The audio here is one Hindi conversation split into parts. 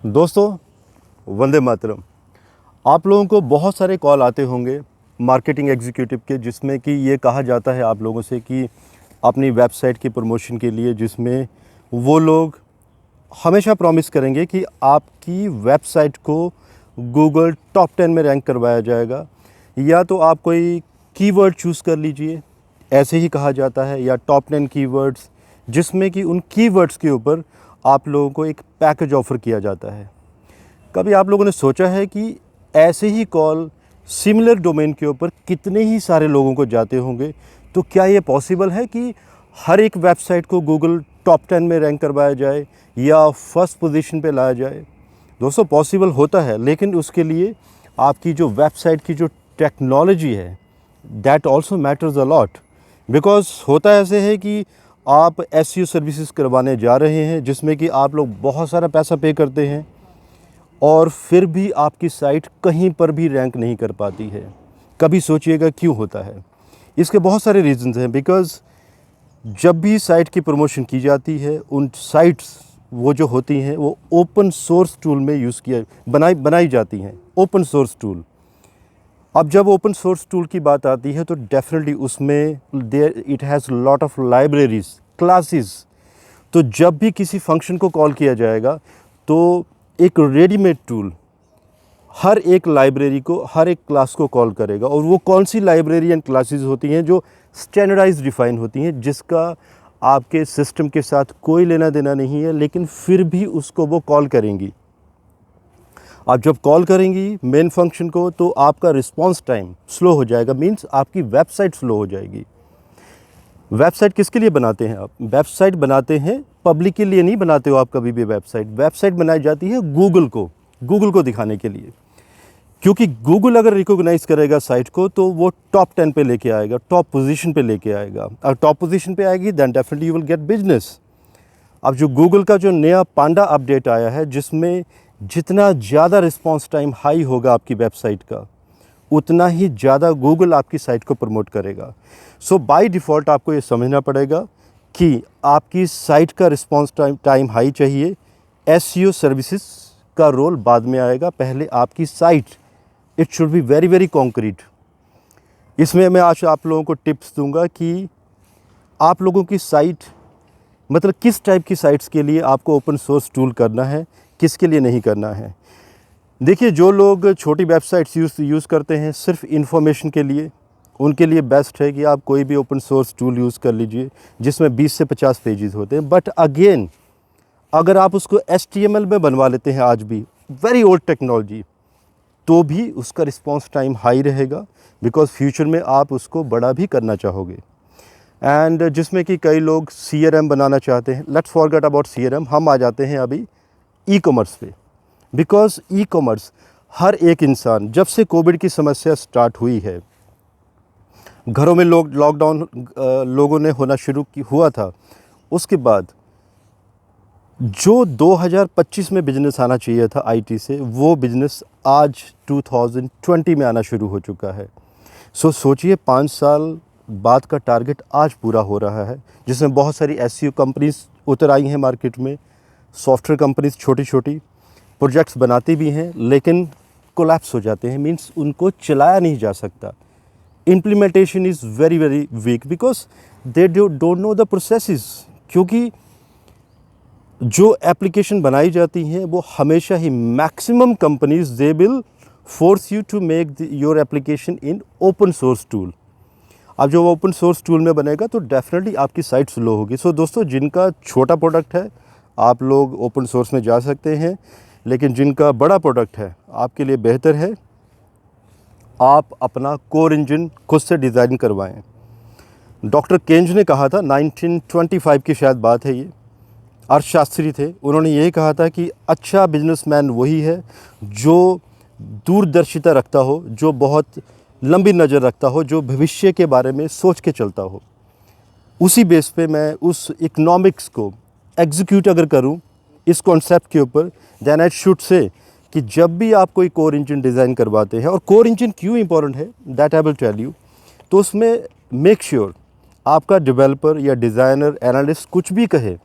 दोस्तों, वंदे मातरम। आप लोगों को बहुत सारे कॉल आते होंगे मार्केटिंग एग्जीक्यूटिव के, जिसमें कि ये कहा जाता है आप लोगों से कि अपनी वेबसाइट की प्रमोशन के लिए, जिसमें वो लोग हमेशा प्रॉमिस करेंगे कि आपकी वेबसाइट को गूगल टॉप 10 में रैंक करवाया जाएगा, या तो आप कोई कीवर्ड चूज़ कर लीजिए, ऐसे ही कहा जाता है, या टॉप 10 कीवर्ड्स, जिसमें कि उन कीवर्ड्स के ऊपर आप लोगों को एक पैकेज ऑफ़र किया जाता है। कभी आप लोगों ने सोचा है कि ऐसे ही कॉल सिमिलर डोमेन के ऊपर कितने ही सारे लोगों को जाते होंगे? तो क्या ये पॉसिबल है कि हर एक वेबसाइट को गूगल टॉप 10 में रैंक करवाया जाए या फर्स्ट पोजीशन पे लाया जाए? दोस्तों, पॉसिबल होता है, लेकिन उसके लिए आपकी जो वेबसाइट की जो टेक्नोलॉजी है, that also matters a lot. Because होता ऐसे है कि आप एसईओ सर्विसेज करवाने जा रहे हैं, जिसमें कि आप लोग बहुत सारा पैसा पे करते हैं और फिर भी आपकी साइट कहीं पर भी रैंक नहीं कर पाती है। कभी सोचिएगा क्यों होता है? इसके बहुत सारे रीज़न्स हैं। बिकॉज़ जब भी साइट की प्रमोशन की जाती है, उन साइट्स वो जो होती हैं वो ओपन सोर्स टूल में बनाई जाती हैं, ओपन सोर्स टूल। अब जब ओपन सोर्स टूल की बात आती है तो डेफिनेटली उसमें it has lot of libraries, classes. तो जब भी किसी फंक्शन को कॉल किया जाएगा तो एक रेडीमेड टूल हर एक लाइब्रेरी को, हर एक क्लास को कॉल करेगा। और वो कौन सी लाइब्रेरी एंड क्लासेस होती हैं जो स्टैंडर्डाइज डिफाइन होती हैं, जिसका आपके सिस्टम के साथ कोई लेना देना नहीं है, लेकिन फिर भी उसको वो कॉल करेंगी। आप जब कॉल करेंगी मेन फंक्शन को तो आपका रिस्पांस टाइम स्लो हो जाएगा, मींस आपकी वेबसाइट स्लो हो जाएगी। वेबसाइट किसके लिए बनाते हैं आप? वेबसाइट बनाते हैं पब्लिक के लिए नहीं बनाते हो आप कभी भी। वेबसाइट बनाई जाती है गूगल को दिखाने के लिए, क्योंकि गूगल अगर रिकॉग्नाइज करेगा साइट को तो वो टॉप 10 पे लेके आएगा, टॉप पोजीशन पे लेके आएगा। अगर टॉप पोजीशन पे आएगी then definitely you will get business. अब जो गूगल का जो नया पांडा अपडेट आया है, जिसमें जितना ज़्यादा रिस्पांस टाइम हाई होगा आपकी वेबसाइट का, उतना ही ज़्यादा गूगल आपकी साइट को प्रमोट करेगा। सो बाय डिफ़ॉल्ट आपको ये समझना पड़ेगा कि आपकी साइट का रिस्पांस टाइम हाई चाहिए। एसईओ सर्विसेज का रोल बाद में आएगा, पहले आपकी site it should be very very concrete. इसमें मैं आज आप लोगों को टिप्स दूंगा कि आप लोगों की साइट, मतलब किस टाइप की साइट्स के लिए आपको ओपन सोर्स टूल करना है, किसके लिए नहीं करना है। देखिए, जो लोग छोटी वेबसाइट्स यूज़ करते हैं सिर्फ इन्फॉर्मेशन के लिए, उनके लिए बेस्ट है कि आप कोई भी ओपन सोर्स टूल यूज़ कर लीजिए जिसमें 20 से 50 पेजेस होते हैं। बट अगेन, अगर आप उसको HTML में बनवा लेते हैं आज भी, वेरी ओल्ड टेक्नोलॉजी, तो भी उसका रिस्पांस टाइम हाई रहेगा, बिकॉज फ्यूचर में आप उसको बड़ा भी करना चाहोगे। एंड जिसमें कि कई लोग CRM बनाना चाहते हैं। लेट्स फॉरगेट अबाउट CRM, हम आ जाते हैं अभी ई-कॉमर्स पे। बिकॉज ई-कॉमर्स, हर एक इंसान, जब से कोविड की समस्या स्टार्ट हुई है, घरों में लोग लॉकडाउन लोगों ने होना हुआ था, उसके बाद जो 2025 में बिजनेस आना चाहिए था IT से, वो बिजनेस आज 2020 में आना शुरू हो चुका है। सो सोचिए, 5 साल बाद का टारगेट आज पूरा हो रहा है, जिसमें बहुत सारी SEO कंपनीज उतर आई हैं मार्केट में। सॉफ्टवेयर कंपनीज छोटी छोटी प्रोजेक्ट्स बनाती भी हैं, लेकिन कोलैप्स हो जाते हैं, मींस उनको चलाया नहीं जा सकता। Implementation is very very weak because they don't know the processes. क्योंकि जो एप्लीकेशन बनाई जाती हैं वो हमेशा ही, maximum companies they will force you to make your application in open source tool. अब जो ओपन सोर्स टूल में बनेगा तो डेफिनेटली आपकी साइट स्लो होगी। सो दोस्तों, जिनका छोटा प्रोडक्ट है आप लोग ओपन सोर्स में जा सकते हैं, लेकिन जिनका बड़ा प्रोडक्ट है आपके लिए बेहतर है आप अपना कोर इंजन खुद से डिज़ाइन करवाएं। डॉक्टर केंज ने कहा था, 1925 की शायद बात है, ये अर्थशास्त्री थे, उन्होंने यही कहा था कि अच्छा बिजनेसमैन वही है जो दूरदर्शिता रखता हो, जो बहुत लंबी नज़र रखता हो, जो भविष्य के बारे में सोच के चलता हो। उसी बेस पे मैं उस इकोनॉमिक्स को एग्जीक्यूट अगर करूं इस कॉन्सेप्ट के ऊपर, देन आई शुड से कि जब भी आप कोई कोर इंजन डिज़ाइन करवाते हैं, और कोर इंजन क्यों इंपॉर्टेंट है that I will tell you, तो उसमें मेक श्योर आपका डेवलपर या डिज़ाइनर, एनालिस्ट कुछ भी कहे,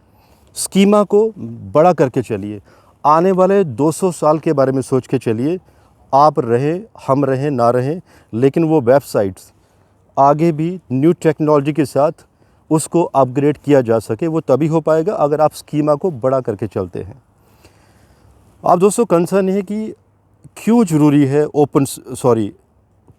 स्कीमा को बड़ा करके चलिए। आने वाले 200 साल के बारे में सोच के चलिए, आप रहें, हम रहें, ना रहें, लेकिन वो वेबसाइट्स आगे भी न्यू टेक्नोलॉजी के साथ उसको अपग्रेड किया जा सके। वो तभी हो पाएगा अगर आप स्कीमा को बड़ा करके चलते हैं। अब दोस्तों कंसर्न है कि क्यों ज़रूरी है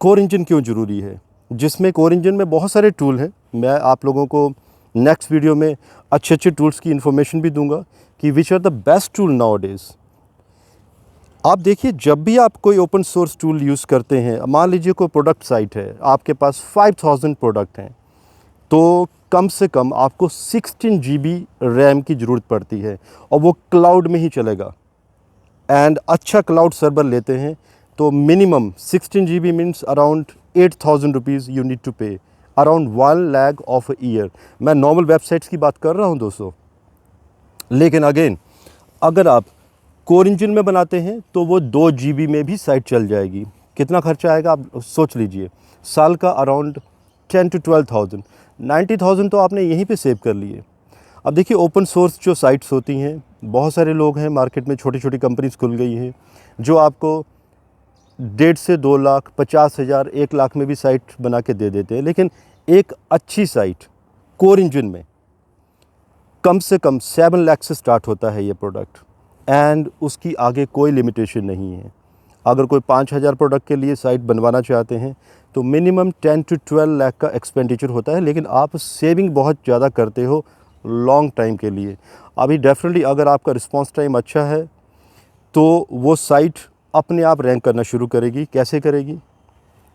कोर इंजन क्यों ज़रूरी है, जिसमें कोर इंजन में बहुत सारे टूल हैं। मैं आप लोगों को नेक्स्ट वीडियो में अच्छे अच्छे टूल्स की इन्फॉर्मेशन भी दूंगा कि which are the best tool nowadays. आप देखिए, जब भी आप कोई ओपन सोर्स टूल यूज़ करते हैं, मान लीजिए कोई प्रोडक्ट साइट है, आपके पास 5000 प्रोडक्ट हैं, तो कम से कम आपको 16 GB रैम की ज़रूरत पड़ती है और वो क्लाउड में ही चलेगा। एंड अच्छा क्लाउड सर्वर लेते हैं तो minimum 16 GB means around 8000 rupees you need to pay, around 1 lakh of year. मैं नॉर्मल वेबसाइट्स की बात कर रहा हूं दोस्तों। लेकिन अगेन, अगर आप कोर इंजन में बनाते हैं तो वो 2 GB में भी साइट चल जाएगी। कितना खर्चा आएगा आप सोच लीजिए, साल का अराउंड 10 to 12,000, 90,000 तो आपने यहीं पे सेव कर लिए। अब देखिए, ओपन सोर्स जो साइट्स होती हैं, बहुत सारे लोग हैं मार्केट में, छोटी छोटी कंपनीज खुल गई हैं जो आपको 1.5 से 2 लाख, 50,000, 1 लाख में भी साइट बना के दे देते हैं। लेकिन एक अच्छी साइट कोर इंजन में कम से कम 7 लाख से स्टार्ट होता है ये प्रोडक्ट, एंड उसकी आगे कोई लिमिटेशन नहीं है। अगर कोई 5,000 प्रोडक्ट के लिए साइट बनवाना चाहते हैं तो मिनिमम 10 to 12 लाख का एक्सपेंडिचर होता है, लेकिन आप सेविंग बहुत ज़्यादा करते हो लॉन्ग टाइम के लिए। अभी डेफिनेटली अगर आपका रिस्पॉन्स टाइम अच्छा है तो वो साइट अपने आप रैंक करना शुरू करेगी। कैसे करेगी?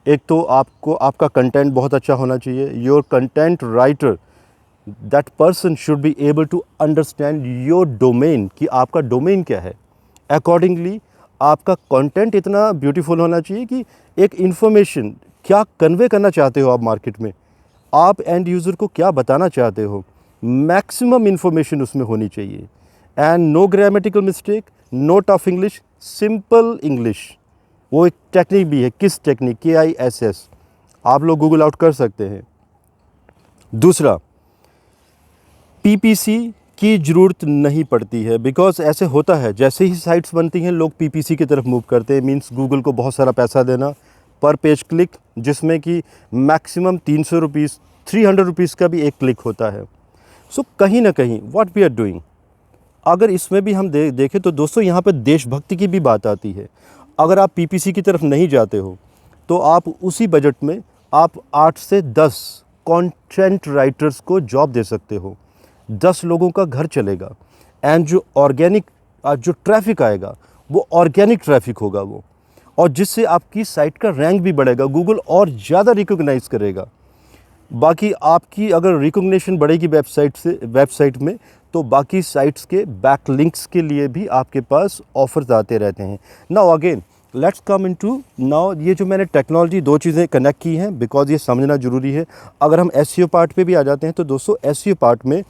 एक तो आपको आपका कंटेंट बहुत अच्छा होना चाहिए। Your content writer, that person should be able to understand your domain, कि आपका डोमेन क्या है। अकॉर्डिंगली आपका कंटेंट इतना ब्यूटीफुल होना चाहिए कि एक इन्फॉर्मेशन क्या कन्वे करना चाहते हो आप मार्केट में, आप एंड यूज़र को क्या बताना चाहते हो, मैक्सिमम इन्फॉर्मेशन उसमें होनी चाहिए। And no grammatical mistake, no tough English, simple English. वो एक टेक्निक भी है, किस टेक्निक, KISS, आप लोग गूगल आउट कर सकते हैं। दूसरा, PPC की ज़रूरत नहीं पड़ती है, बिकॉज ऐसे होता है जैसे ही साइट्स बनती हैं लोग PPC की तरफ मूव करते हैं। मीन्स गूगल को बहुत सारा पैसा देना पर पेज क्लिक, जिसमें कि मैक्सिमम 300 रुपीज़, 300 रुपीज़ का भी एक क्लिक होता है। सो कहीं ना कहीं व्हाट वी आर डूइंग, अगर इसमें भी हम देखें तो दोस्तों यहाँ पर देशभक्ति की भी बात आती है। अगर आप PPC की तरफ नहीं जाते हो तो आप उसी बजट में आप 8 से 10 कंटेंट राइटर्स को जॉब दे सकते हो, 10 लोगों का घर चलेगा। एंड जो ऑर्गेनिक जो ट्रैफिक आएगा वो ऑर्गेनिक ट्रैफिक होगा वो, और जिससे आपकी साइट का रैंक भी बढ़ेगा, गूगल और ज़्यादा रिकॉग्नाइज करेगा। बाकी आपकी अगर रिकॉग्निशन बढ़ेगी वेबसाइट में तो बाकी साइट्स के बैकलिंक्स के लिए भी आपके पास ऑफर्स आते रहते हैं। Now again let's come into now, ये जो मैंने टेक्नोलॉजी 2 चीज़ें कनेक्ट की हैं बिकॉज ये समझना ज़रूरी है। अगर हम SEO पार्ट पे भी आ जाते हैं तो दोस्तों SEO पार्ट में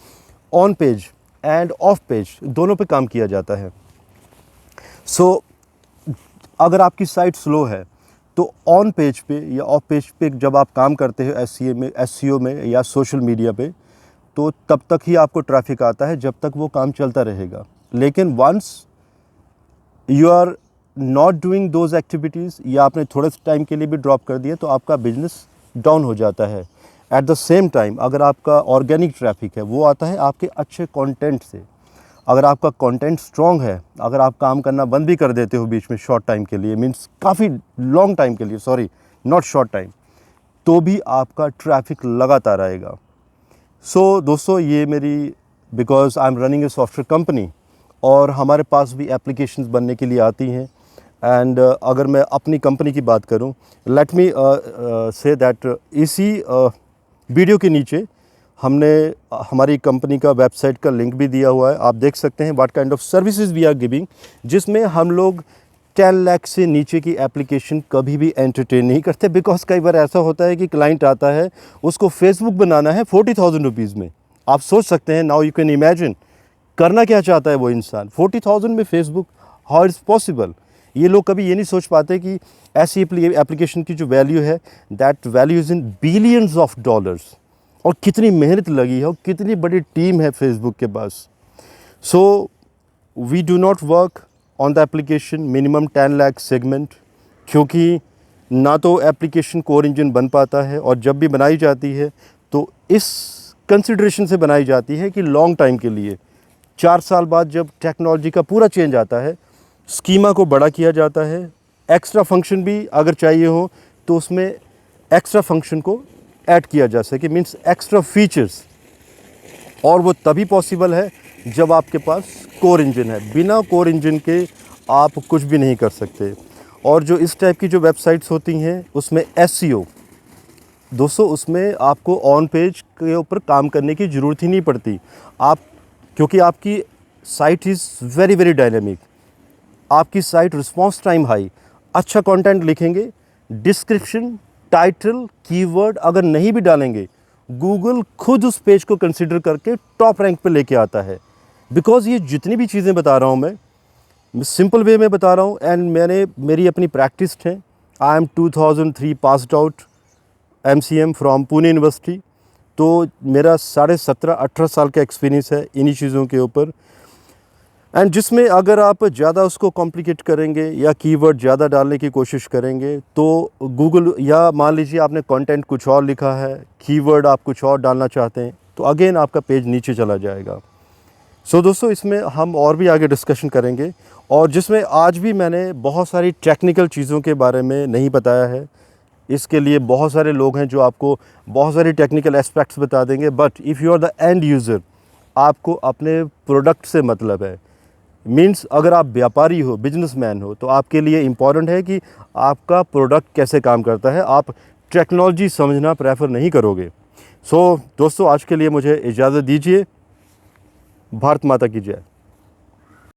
on page end of page दोनों पे काम किया जाता है। सो अगर आपकी साइट स्लो है तो ऑन पेज पे या ऑफ पेज पे जब आप काम करते हो SEO में या सोशल मीडिया पे, तो तब तक ही आपको ट्रैफिक आता है जब तक वो काम चलता रहेगा। लेकिन once you are not doing those activities या आपने थोड़े टाइम के लिए भी ड्रॉप कर दिया तो आपका बिजनेस डाउन हो जाता है। एट द सेम टाइम अगर आपका ऑर्गेनिक ट्रैफिक है वो आता है आपके अच्छे कंटेंट से। अगर आपका कंटेंट स्ट्रॉन्ग है, अगर आप काम करना बंद भी कर देते हो बीच में शॉर्ट टाइम के लिए, मीन्स काफ़ी लॉन्ग टाइम के लिए, सॉरी नॉट शॉर्ट टाइम, तो भी आपका ट्रैफिक लगातार आएगा। सो दोस्तों ये मेरी, because I am running a software company और हमारे पास भी एप्लीकेशंस बनने के लिए आती हैं। एंड अगर मैं अपनी कंपनी की बात करूं, लेट मी से दैट इसी वीडियो के नीचे हमने हमारी कंपनी का वेबसाइट का लिंक भी दिया हुआ है। आप देख सकते हैं what kind of services we are giving, जिसमें हम लोग 10 लाख से नीचे की एप्लीकेशन कभी भी एंटरटेन नहीं करते। बिकॉज कई बार ऐसा होता है कि क्लाइंट आता है, उसको फेसबुक बनाना है 40,000 रुपीज़ में। आप सोच सकते हैं, नाउ यू कैन इमेजिन करना क्या चाहता है वो इंसान 40,000 में फेसबुक, हाउ इज़ पॉसिबल। ये लोग कभी ये नहीं सोच पाते कि ऐसी एप्लीकेशन की जो वैल्यू है, that value is in billions of dollars, और कितनी मेहनत लगी है और कितनी बड़ी टीम है फेसबुक के पास। So we do not work on the application minimum 10 lakh segment, क्योंकि ना तो एप्लीकेशन कोर इंजन बन पाता है और जब भी बनाई जाती है तो इस कंसिडरेशन से बनाई जाती है कि लॉन्ग टाइम के लिए 4 साल बाद जब टेक्नोलॉजी का पूरा चेंज आता है, स्कीमा को बड़ा किया जाता है, एक्स्ट्रा फंक्शन भी अगर चाहिए हो तो उसमें एक्स्ट्रा फंक्शन को ऐड किया जा सके, मीन्स एक्स्ट्रा फीचर्स, और वो तभी पॉसिबल है जब आपके पास कोर इंजन है। बिना कोर इंजन के आप कुछ भी नहीं कर सकते। और जो इस टाइप की जो वेबसाइट्स होती हैं उसमें एसईओ, दोस्तों उसमें आपको ऑन पेज के ऊपर काम करने की ज़रूरत ही नहीं पड़ती, आप क्योंकि आपकी site is very very dynamic, आपकी साइट रिस्पॉन्स टाइम हाई, अच्छा कंटेंट लिखेंगे, डिस्क्रिप्शन, टाइटल, कीवर्ड अगर नहीं भी डालेंगे, गूगल खुद उस पेज को कंसिडर करके टॉप रैंक पे लेके आता है। बिकॉज़ ये जितनी भी चीज़ें बता रहा हूँ मैं सिंपल वे में बता रहा हूँ, एंड मेरी अपनी प्रैक्टिस है। I am 2003 passed out MCM from Pune university, तो मेरा 17.5-18 साल का एक्सपीरियंस है इन्हीं चीज़ों के ऊपर। एंड जिसमें अगर आप ज़्यादा उसको कॉम्प्लिकेट करेंगे या कीवर्ड ज़्यादा डालने की कोशिश करेंगे तो गूगल, या मान लीजिए आपने कंटेंट कुछ और लिखा है, कीवर्ड आप कुछ और डालना चाहते हैं, तो अगेन आपका पेज नीचे चला जाएगा। सो दोस्तों इसमें हम और भी आगे डिस्कशन करेंगे, और जिसमें आज भी मैंने बहुत सारी टेक्निकल चीज़ों के बारे में नहीं बताया है। इसके लिए बहुत सारे लोग हैं जो आपको बहुत सारी टेक्निकल एस्पेक्ट्स बता देंगे, but if you are the end user, आपको अपने प्रोडक्ट से मतलब है। मीन्स अगर आप व्यापारी हो, बिजनेसमैन हो, तो आपके लिए इम्पॉर्टेंट है कि आपका प्रोडक्ट कैसे काम करता है, आप टेक्नोलॉजी समझना प्रेफर नहीं करोगे। सो दोस्तों आज के लिए मुझे इजाज़त दीजिए। भारत माता की जय।